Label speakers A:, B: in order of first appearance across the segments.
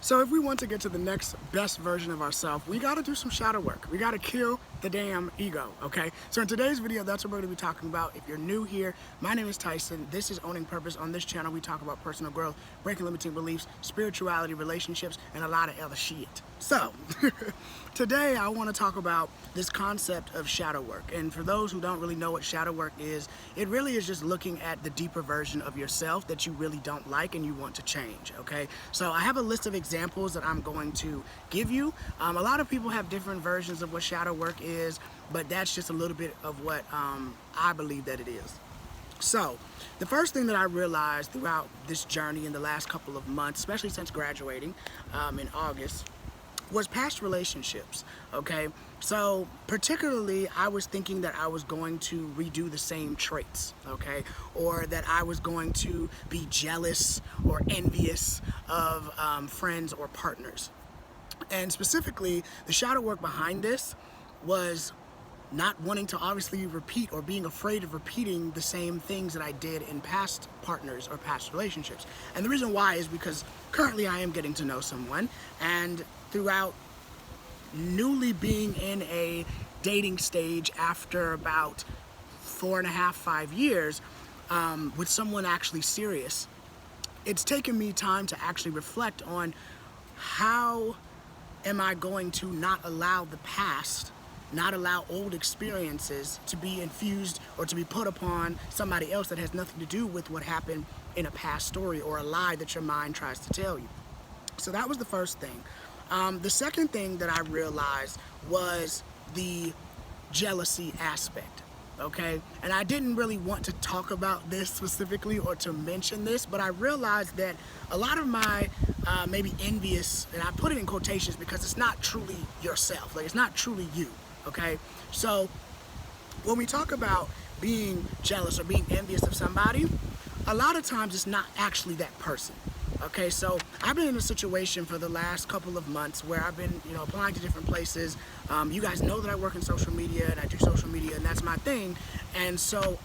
A: So if we want to get to the next best version of ourselves, we got to do some shadow work. We got to kill the damn ego, okay? So in today's video, that's what we're going to be talking about. If you're new here, my name is Tyson. This is Owning Purpose. On this channel, we talk about personal growth, breaking limiting beliefs, spirituality, relationships, and a lot of other shit. So today I want to talk about this concept of shadow work. And for those who don't really know what shadow work is, it really is just looking at the deeper version of yourself that you really don't like and you want to change, okay? So I have a list of examples that I'm going to give you. A lot of people have different versions of what shadow work is, but that's just a little bit of what I believe that it is. So the first thing that I realized throughout this journey in the last couple of months, especially since graduating in August, was past relationships, okay? So particularly, I was thinking that I was going to redo the same traits, okay? Or that I was going to be jealous or envious of friends or partners. And specifically, the shadow work behind this was not wanting to obviously repeat or being afraid of repeating the same things that I did in past partners or past relationships. And the reason why is because currently I am getting to know someone, and throughout newly being in a dating stage after about 4.5, 5 years with someone actually serious, it's taken me time to actually reflect on how am I going to not allow the past, not allow old experiences to be infused or to be put upon somebody else that has nothing to do with what happened in a past story or a lie that your mind tries to tell you. So that was the first thing. The second thing that I realized was the jealousy aspect, okay? And I didn't really want to talk about this specifically or to mention this, but I realized that a lot of my maybe envious, and I put it in quotations because it's not truly yourself, like it's not truly you, okay? So when we talk about being jealous or being envious of somebody, a lot of times it's not actually that person. Okay, so I've been in a situation for the last couple of months where I've been, applying to different places. You guys know that I work in social media and I do social media, and that's my thing. And so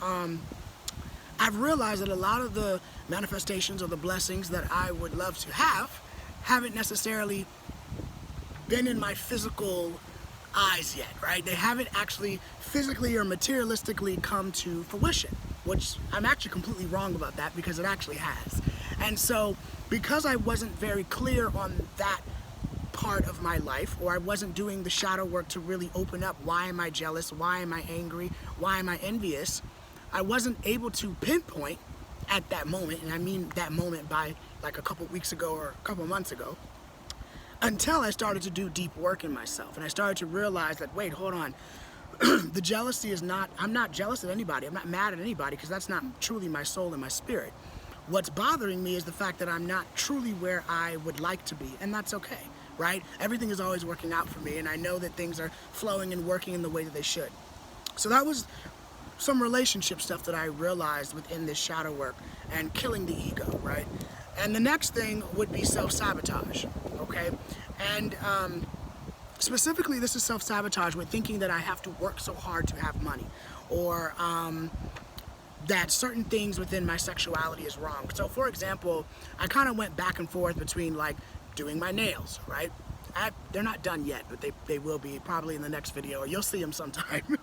A: I've realized that a lot of the manifestations or the blessings that I would love to have haven't necessarily been in my physical eyes yet, right? They haven't actually physically or materialistically come to fruition, which I'm actually completely wrong about that because it actually has. And so because I wasn't very clear on that part of my life, or I wasn't doing the shadow work to really open up why am I jealous, why am I angry, why am I envious, I wasn't able to pinpoint at that moment, and I mean that moment by like a couple weeks ago or a couple months ago, until I started to do deep work in myself. And I started to realize that, wait, hold on, the jealousy is not, I'm not jealous of anybody, I'm not mad at anybody, because that's not truly my soul and my spirit. What's bothering me is the fact that I'm not truly where I would like to be, and that's okay, right? Everything is always working out for me, and I know that things are flowing and working in the way that they should. So that was some relationship stuff that I realized within this shadow work and killing the ego, right? And the next thing would be self-sabotage, okay? And specifically, this is self-sabotage with thinking that I have to work so hard to have money, or that certain things within my sexuality is wrong. So for example, I kind of went back and forth between like doing my nails, right? They're not done yet, but they will be probably in the next video, or you'll see them sometime.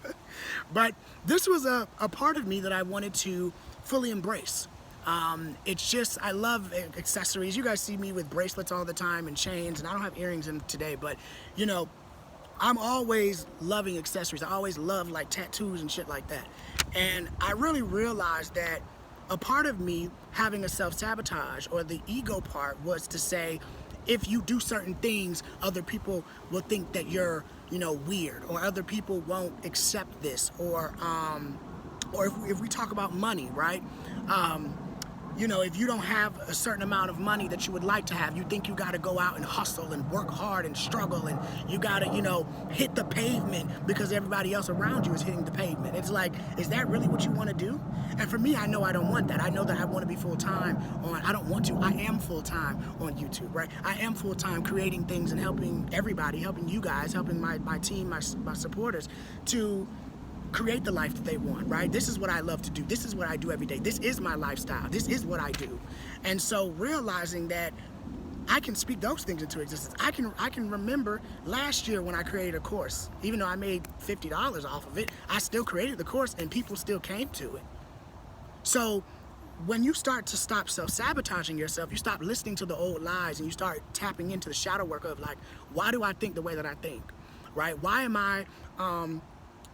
A: But this was a part of me that I wanted to fully embrace. It's just, I love accessories. You guys see me with bracelets all the time and chains, and I don't have earrings in today, but I'm always loving accessories. I always love like tattoos and shit like that. And I really realized that a part of me having a self-sabotage, or the ego part, was to say, if you do certain things, other people will think that you're, weird, or other people won't accept this, or if we talk about money, right? If you don't have a certain amount of money that you would like to have, you think you gotta go out and hustle and work hard and struggle, and you gotta, hit the pavement because everybody else around you is hitting the pavement. It's like, is that really what you wanna do? And for me, I know I don't want that. I know that I wanna be full-time I don't want to, I am full-time on YouTube, right? I am full-time creating things and helping everybody, helping you guys, helping my team, my supporters to create the life that they want, right? This is what I love to do. This is what I do every day. This is my lifestyle. This is what I do. And so realizing that I can speak those things into existence. I can remember last year when I created a course, even though I made $50 off of it, I still created the course and people still came to it. So when you start to stop self-sabotaging yourself, you stop listening to the old lies and you start tapping into the shadow work of like, why do I think the way that I think, right? Why am I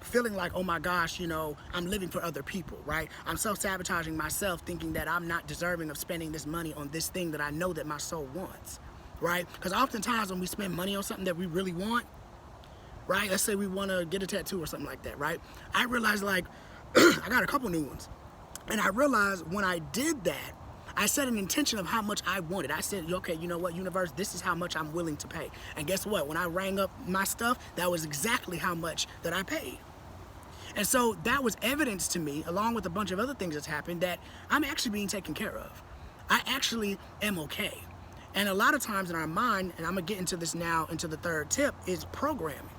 A: feeling like, oh my gosh, you know, I'm living for other people, right? I'm self-sabotaging myself thinking that I'm not deserving of spending this money on this thing that I know that my soul wants, right? Because oftentimes when we spend money on something that we really want, right? Let's say we want to get a tattoo or something like that, right? I realized like, I got a couple new ones. And I realized when I did that, I set an intention of how much I wanted. I said, okay, you know what, universe, this is how much I'm willing to pay. And guess what? When I rang up my stuff, that was exactly how much that I paid. And so that was evidence to me, along with a bunch of other things that's happened, that I'm actually being taken care of. I actually am okay. And a lot of times in our mind, and I'm gonna get into this now, into the third tip, is programming.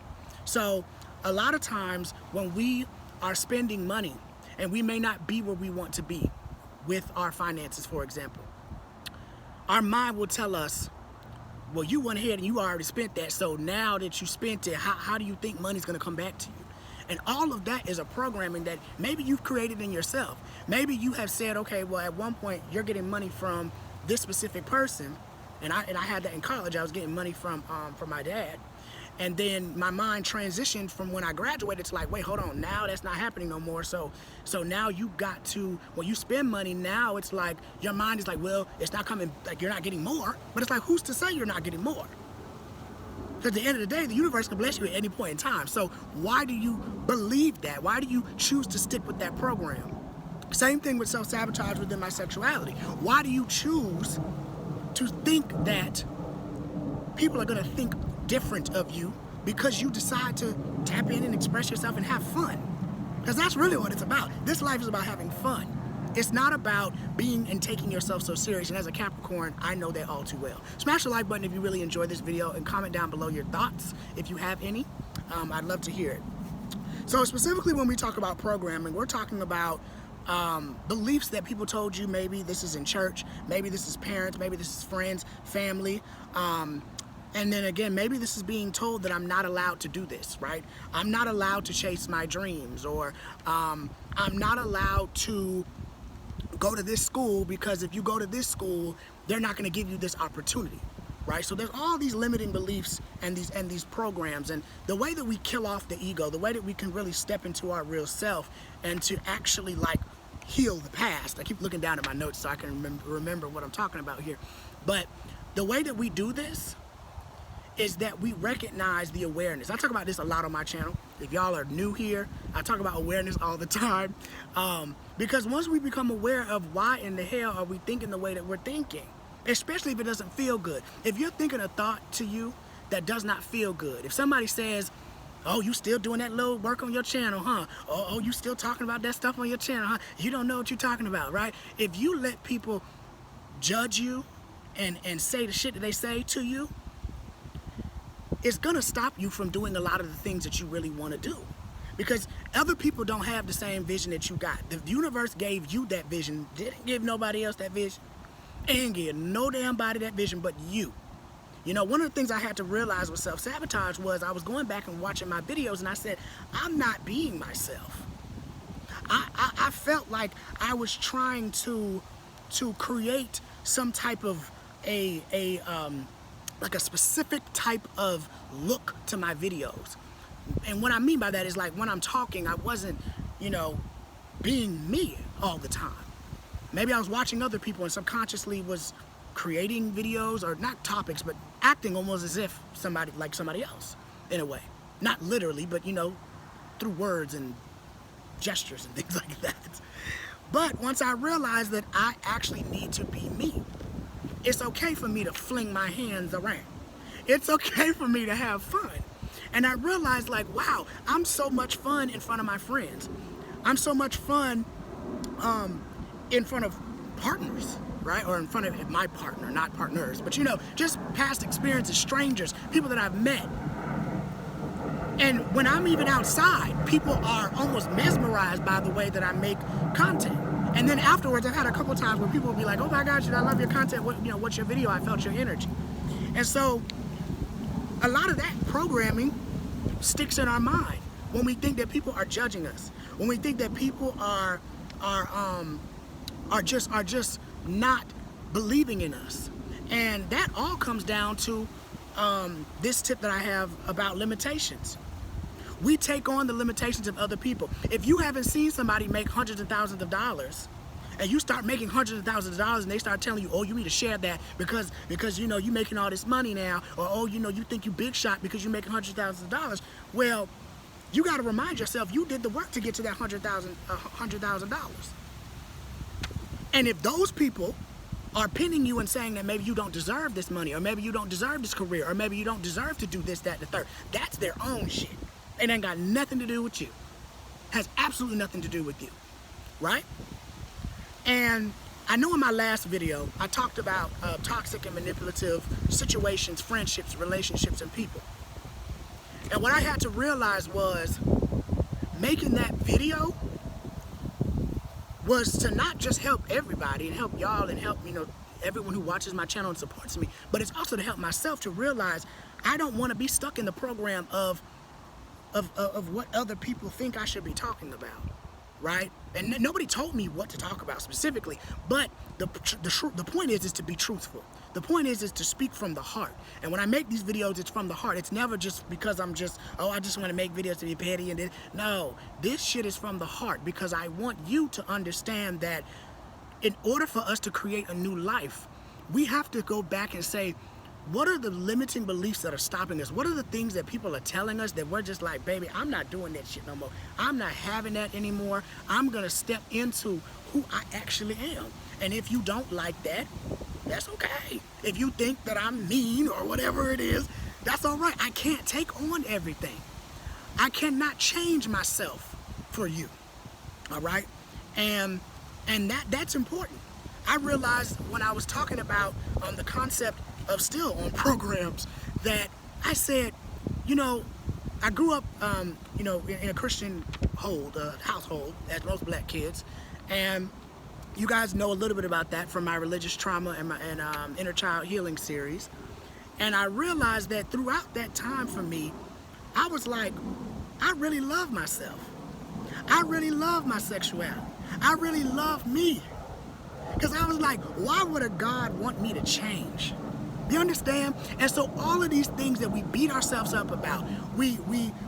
A: So a lot of times when we are spending money and we may not be where we want to be with our finances, for example, our mind will tell us, well, you went ahead and you already spent that, so now that you spent it, how do you think money's gonna come back to you? And all of that is a programming that maybe you've created in yourself. Maybe you have said, okay, well, at one point you're getting money from this specific person, and I had that in college. I was getting money from my dad, and then my mind transitioned from when I graduated to like, wait, hold on, now that's not happening no more. So now you got to, when you spend money, now it's like your mind is like, well, it's not coming, like you're not getting more. But it's like, who's to say you're not getting more? Because at the end of the day, the universe can bless you at any point in time. So why do you believe that? Why do you choose to stick with that program? Same thing with self-sabotage within my sexuality. Why do you choose to think that people are gonna think different of you because you decide to tap in and express yourself and have fun? Because that's really what it's about. This life is about having fun. It's not about being and taking yourself so serious. And as a Capricorn, I know that all too well. Smash the like button if you really enjoyed this video and comment down below your thoughts if you have any. I'd love to hear it. So specifically when we talk about programming, we're talking about beliefs that people told you. Maybe this is in church, maybe this is parents, maybe this is friends, family. And then again, maybe this is being told that I'm not allowed to do this, right? I'm not allowed to chase my dreams, or I'm not allowed to go to this school because if you go to this school, they're not going to give you this opportunity, right? So there's all these limiting beliefs and these programs, and the way that we kill off the ego, the way that we can really step into our real self and to actually like heal the past. I keep looking down at my notes so I can remember what I'm talking about here. But the way that we do this is that we recognize the awareness. I talk about this a lot on my channel. If y'all are new here, I talk about awareness all the time. Because once we become aware of why in the hell are we thinking the way that we're thinking, especially if it doesn't feel good. If you're thinking a thought to you that does not feel good, if somebody says, oh, you still doing that little work on your channel, huh? Oh, you still talking about that stuff on your channel, huh? You don't know what you're talking about, right? If you let people judge you and say the shit that they say to you, it's gonna stop you from doing a lot of the things that you really want to do, because other people don't have the same vision that you got. The universe gave you that vision, didn't give nobody else that vision, and give no damn body that vision but you. You know, one of the things I had to realize with self-sabotage was I was going back and watching my videos and I said, I'm not being myself. I felt like I was trying to create some type of like a specific type of look to my videos. And what I mean by that is, like, when I'm talking, I wasn't, you know, being me all the time. Maybe I was watching other people and subconsciously was creating videos, or not topics, but acting almost as if somebody else in a way. Not literally, but, you know, through words and gestures and things like that. But once I realized that I actually need to be me, it's okay for me to fling my hands around. It's okay for me to have fun. And I realized, like, wow, I'm so much fun in front of my friends. I'm so much fun in front of partners, right? Or in front of my partner, not partners, but, you know, just past experiences, strangers, people that I've met. And when I'm even outside, people are almost mesmerized by the way that I make content. And then afterwards, I've had a couple times where people will be like, oh my gosh, I love your content. What's your video? I felt your energy. And so a lot of that programming sticks in our mind when we think that people are judging us, when we think that people are just not believing in us. And that all comes down to this tip that I have about limitations. We take on the limitations of other people. If you haven't seen somebody make hundreds of thousands of dollars, and you start making hundreds of thousands of dollars, and they start telling you, oh, you need to share that because you're making all this money now, or oh, you think you big shot because you're making hundreds of thousands of dollars. Well, you got to remind yourself you did the work to get to that $100,000. And if those people are pinning you and saying that maybe you don't deserve this money, or maybe you don't deserve this career, or maybe you don't deserve to do this, that, and the third, that's their own shit. It ain't got nothing to do with you. Has absolutely nothing to do with you, right? And I know in my last video, I talked about toxic and manipulative situations, friendships, relationships, and people. And what I had to realize was making that video was to not just help everybody and help y'all and help, everyone who watches my channel and supports me, but it's also to help myself to realize I don't want to be stuck in the program of what other people think I should be talking about, right? And nobody told me what to talk about specifically, but the point is to be truthful. The point is to speak from the heart. And when I make these videos, it's from the heart. It's never just because I just want to make videos to be petty and then, no, this shit is from the heart because I want you to understand that in order for us to create a new life, we have to go back and say, what are the limiting beliefs that are stopping us? What are the things that people are telling us that we're just like, baby, I'm not doing that shit no more. I'm not having that anymore. I'm going to step into who I actually am. And if you don't like that, that's okay. If you think that I'm mean or whatever it is, that's all right. I can't take on everything. I cannot change myself for you. All right? And that's important. I realized when I was talking about the concept of still on programs that I said, I grew up, in a Christian household, as most black kids, and you guys know a little bit about that from my religious trauma and my inner child healing series. And I realized that throughout that time for me, I was like, I really love myself. I really love my sexuality. I really love me. Because I was like, why would a God want me to change? You understand? And so all of these things that we beat ourselves up about, we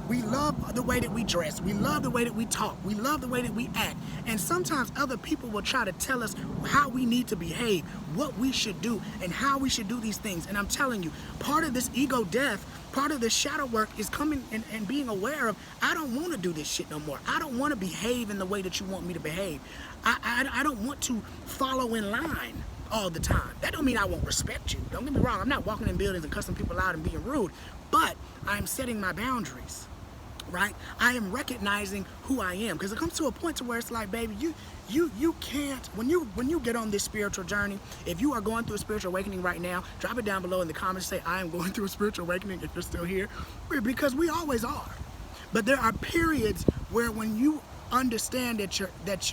A: love the way that we dress, we love the way that we talk, we love the way that we act. And sometimes other people will try to tell us how we need to behave, what we should do, and how we should do these things. And I'm telling you, part of this ego death, part of this shadow work is coming and being aware of, I don't want to do this shit no more. I don't want to behave in the way that you want me to behave. I don't want to follow in line all the time. That don't mean I won't respect you. Don't get me wrong. I'm not walking in buildings and cussing people out and being rude, but I'm setting my boundaries, right? I am recognizing who I am, because it comes to a point to where it's like, baby, you can't, when you get on this spiritual journey, if you are going through a spiritual awakening right now, drop it down below in the comments, say I am going through a spiritual awakening if you're still here, because we always are. But there are periods where when you understand that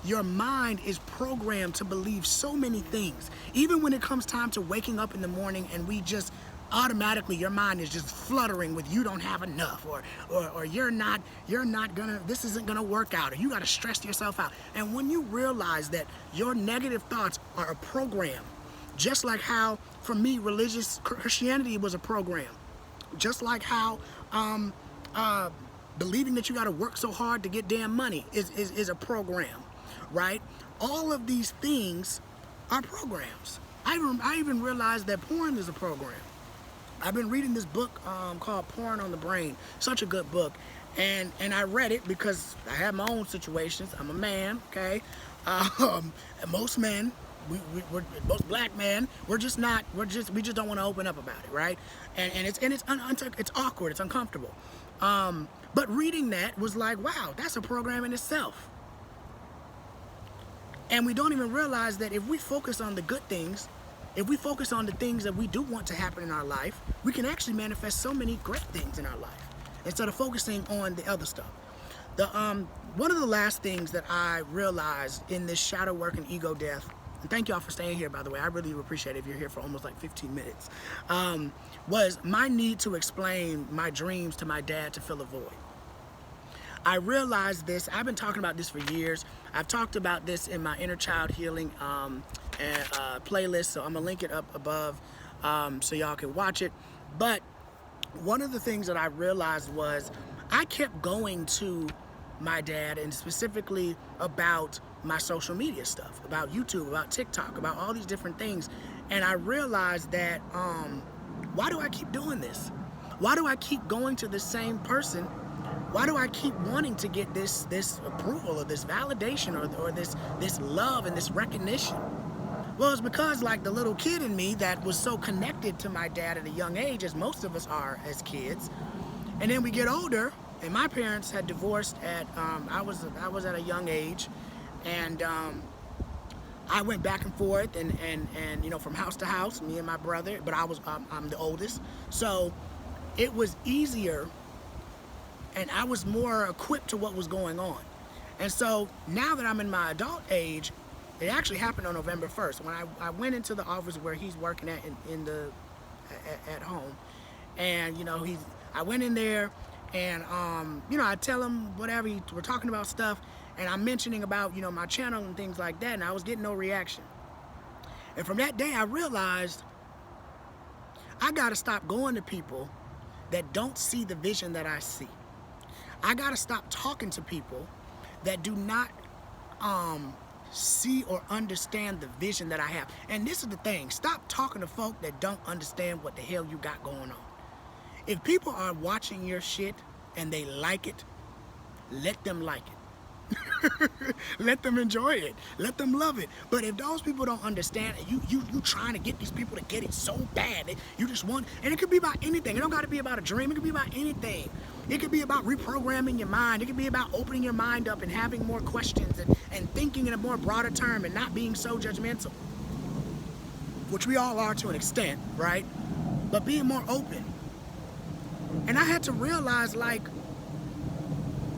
A: your mind is programmed to believe so many things. Even when it comes time to waking up in the morning and we just automatically, your mind is just fluttering with you don't have enough, or you're not gonna, this isn't gonna work out, or you gotta stress yourself out. And when you realize that your negative thoughts are a program, just like how for me religious Christianity was a program, just like how believing that you gotta work so hard to get damn money is a program. Right? All of these things are programs. I even realized that porn is a program. I've been reading this book called Porn on the Brain. Such a good book. And I read it because I have my own situations. I'm a man, okay? And most men, most black men, we just don't want to open up about it, right? And it's awkward, it's uncomfortable. But reading that was like, wow, that's a program in itself. And we don't even realize that if we focus on the good things, if we focus on the things that we do want to happen in our life, we can actually manifest so many great things in our life instead of focusing on the other stuff. One of the last things that I realized in this shadow work and ego death, and thank y'all for staying here, by the way, I really appreciate it if you're here for almost like 15 minutes, was my need to explain my dreams to my dad to fill a void. I realized this, I've been talking about this for years. I've talked about this in my inner child healing playlist, so I'm gonna link it up above so y'all can watch it. But one of the things that I realized was I kept going to my dad, and specifically about my social media stuff, about YouTube, about TikTok, about all these different things. And I realized that, why do I keep doing this? Why do I keep going to the same person? Why do I keep wanting to get this approval or this validation or this love and this recognition? Well, it's because like the little kid in me that was so connected to my dad at a young age, as most of us are as kids, and then we get older. And my parents had divorced at, I was at a young age, and I went back and forth and you know, from house to house, me and my brother, but I'm the oldest. So it was easier, and I was more equipped to what was going on. And so now that I'm in my adult age, it actually happened on November 1st, when I went into the office where he's working at at home. And you know, I went in there, and you know, I tell him whatever, we're talking about stuff, and I'm mentioning about, you know, my channel and things like that, and I was getting no reaction. And from that day I realized I gotta stop going to people that don't see the vision that I see. I gotta stop talking to people that do not see or understand the vision that I have. And this is the thing, stop talking to folk that don't understand what the hell you got going on. If people are watching your shit and they like it, let them like it. Let them enjoy it. Let them love it. But if those people don't understand, you trying to get these people to get it so bad, you just want, and it could be about anything. It don't got to be about a dream. It could be about anything. It could be about reprogramming your mind. It could be about opening your mind up and having more questions and thinking in a more broader term and not being so judgmental, which we all are to an extent, right? But being more open. And I had to realize, like,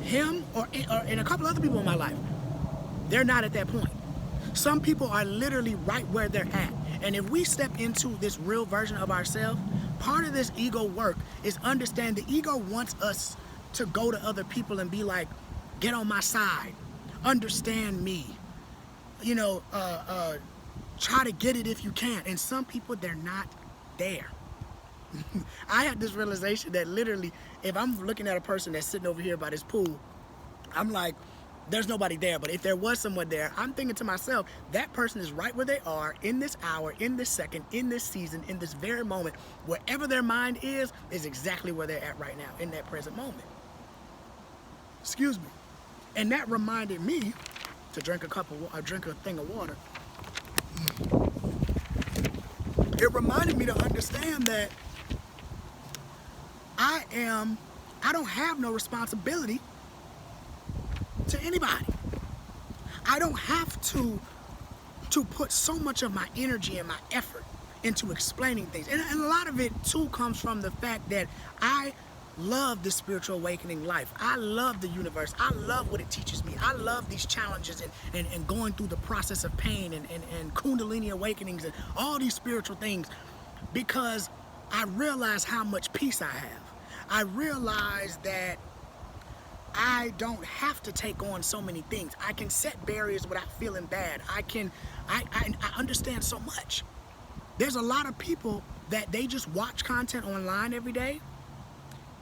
A: him and a couple other people in my life, they're not at that point. Some people are literally right where they're at. And if we step into this real version of ourselves, part of this ego work is understand the ego wants us to go to other people and be like, get on my side, understand me, you know, try to get it if you can. And some people, they're not there. I had this realization that literally, if I'm looking at a person that's sitting over here by this pool, I'm like, there's nobody there. But if there was someone there, I'm thinking to myself, that person is right where they are in this hour, in this second, in this season, in this very moment. Wherever their mind is exactly where they're at right now, in that present moment. Excuse me. And that reminded me to drink a thing of water. It reminded me to understand that I don't have no responsibility to anybody. I don't have to put so much of my energy and my effort into explaining things. And a lot of it too comes from the fact that I love the spiritual awakening life. I love the universe. I love what it teaches me. I love these challenges and going through the process of pain and Kundalini awakenings and all these spiritual things, because I realize how much peace I have. I realize that I don't have to take on so many things. I can set barriers without feeling bad. I understand so much. There's a lot of people that they just watch content online every day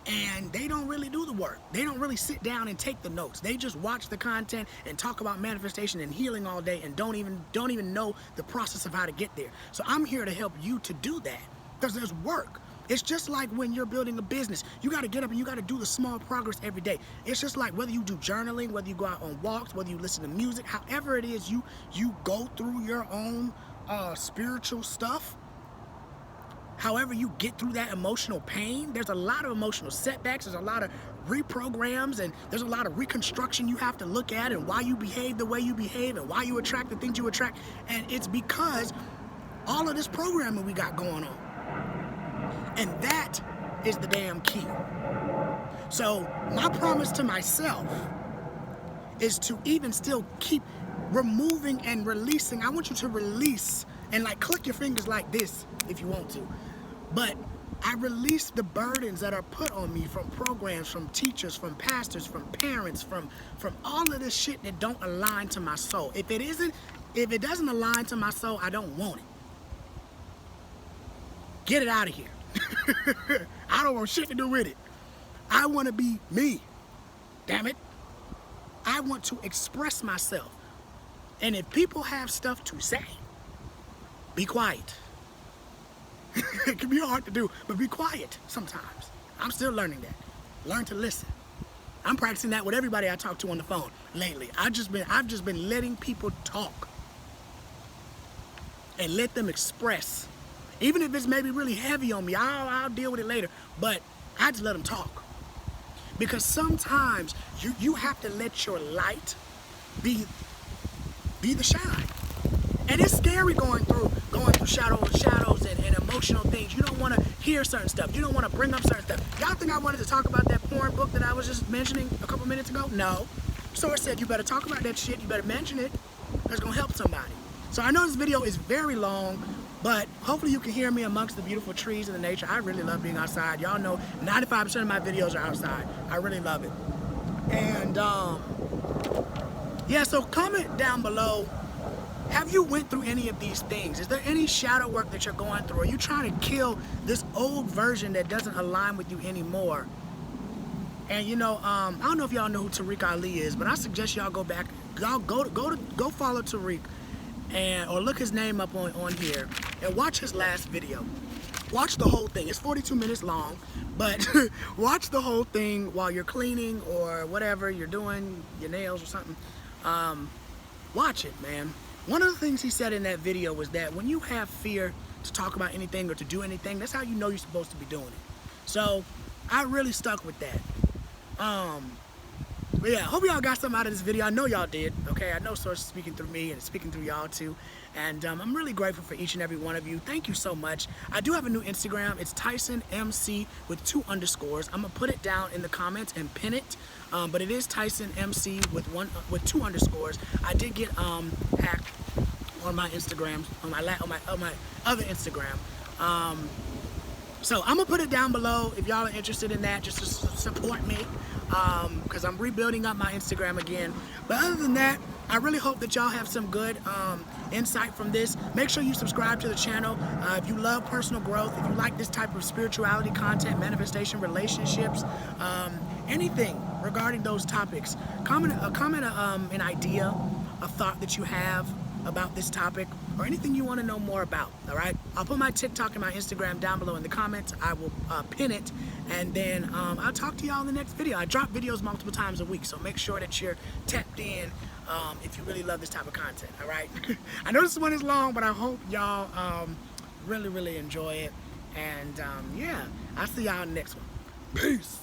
A: and they don't really do the work. They don't really sit down and take the notes. They just watch the content and talk about manifestation and healing all day and don't even know the process of how to get there. So I'm here to help you to do that, because there's work. It's just like when you're building a business. You got to get up and you got to do the small progress every day. It's just like whether you do journaling, whether you go out on walks, whether you listen to music, however it is you go through your own spiritual stuff, however you get through that emotional pain. There's a lot of emotional setbacks. There's a lot of reprograms, and there's a lot of reconstruction you have to look at, and why you behave the way you behave and why you attract the things you attract. And it's because all of this programming we got going on. And that is the damn key. So my promise to myself is to even still keep removing and releasing. I want you to release and like click your fingers like this if you want to. But I release the burdens that are put on me from programs, from teachers, from pastors, from parents, from all of this shit that don't align to my soul. If it doesn't align to my soul, I don't want it. Get it out of here. I don't want shit to do with it. I want to be me. Damn it. I want to express myself. And if people have stuff to say, be quiet. It can be hard to do, but be quiet sometimes. I'm still learning that. Learn to listen. I'm practicing that with everybody I talk to on the phone lately. I've just been letting people talk and let them express. Even if it's maybe really heavy on me, I'll deal with it later. But I just let them talk. Because sometimes you have to let your light be the shine. And it's scary going through shadows and emotional things. You don't want to hear certain stuff. You don't want to bring up certain stuff. Y'all think I wanted to talk about that porn book that I was just mentioning a couple minutes ago? No. Source said you better talk about that shit. You better mention it. That's going to help somebody. So I know this video is very long, but hopefully you can hear me amongst the beautiful trees and the nature. I really love being outside. Y'all know 95% of my videos are outside. I really love it. And yeah, so comment down below. Have you went through any of these things? Is there any shadow work that you're going through? Are you trying to kill this old version that doesn't align with you anymore? And you know, I don't know if y'all know who 𝐸𝐸𝐻 is, but I suggest y'all go back, y'all go follow 𝐸𝐸𝐻 or look his name up on here and watch his last video. Watch the whole thing. It's 42 minutes long, but watch the whole thing while you're cleaning or whatever you're doing, your nails or something. Watch it, man. One of the things he said in that video was that when you have fear to talk about anything or to do anything, that's how you know you're supposed to be doing it. So I really stuck with that. But yeah, hope y'all got something out of this video. I know y'all did, okay? I know Source is speaking through me and it's speaking through y'all too. And I'm really grateful for each and every one of you. Thank you so much. I do have a new Instagram. It's 𝐡𝐤𝐿_MC with 2 underscores. I'm gonna put it down in the comments and pin it. But it is 𝐡𝐤𝐿_MC with 2 underscores. I did get hacked on my Instagram, on my other Instagram. So I'm gonna put it down below if y'all are interested in that, just to support me, because I'm rebuilding up my Instagram again. But other than that, I really hope that y'all have some good insight from this. Make sure you subscribe to the channel. If you love personal growth, if you like this type of spirituality content, manifestation, relationships, anything regarding those topics, comment an idea, a thought that you have about this topic, or anything you want to know more about. All right, I'll put my TikTok and my Instagram down below in the comments. I will pin it, and then I'll talk to y'all in the next video. I drop videos multiple times a week, so make sure that you're tapped in if you really love this type of content. All right. I know this one is long, but I hope y'all really enjoy it. And yeah, I'll see y'all in the next one. Peace.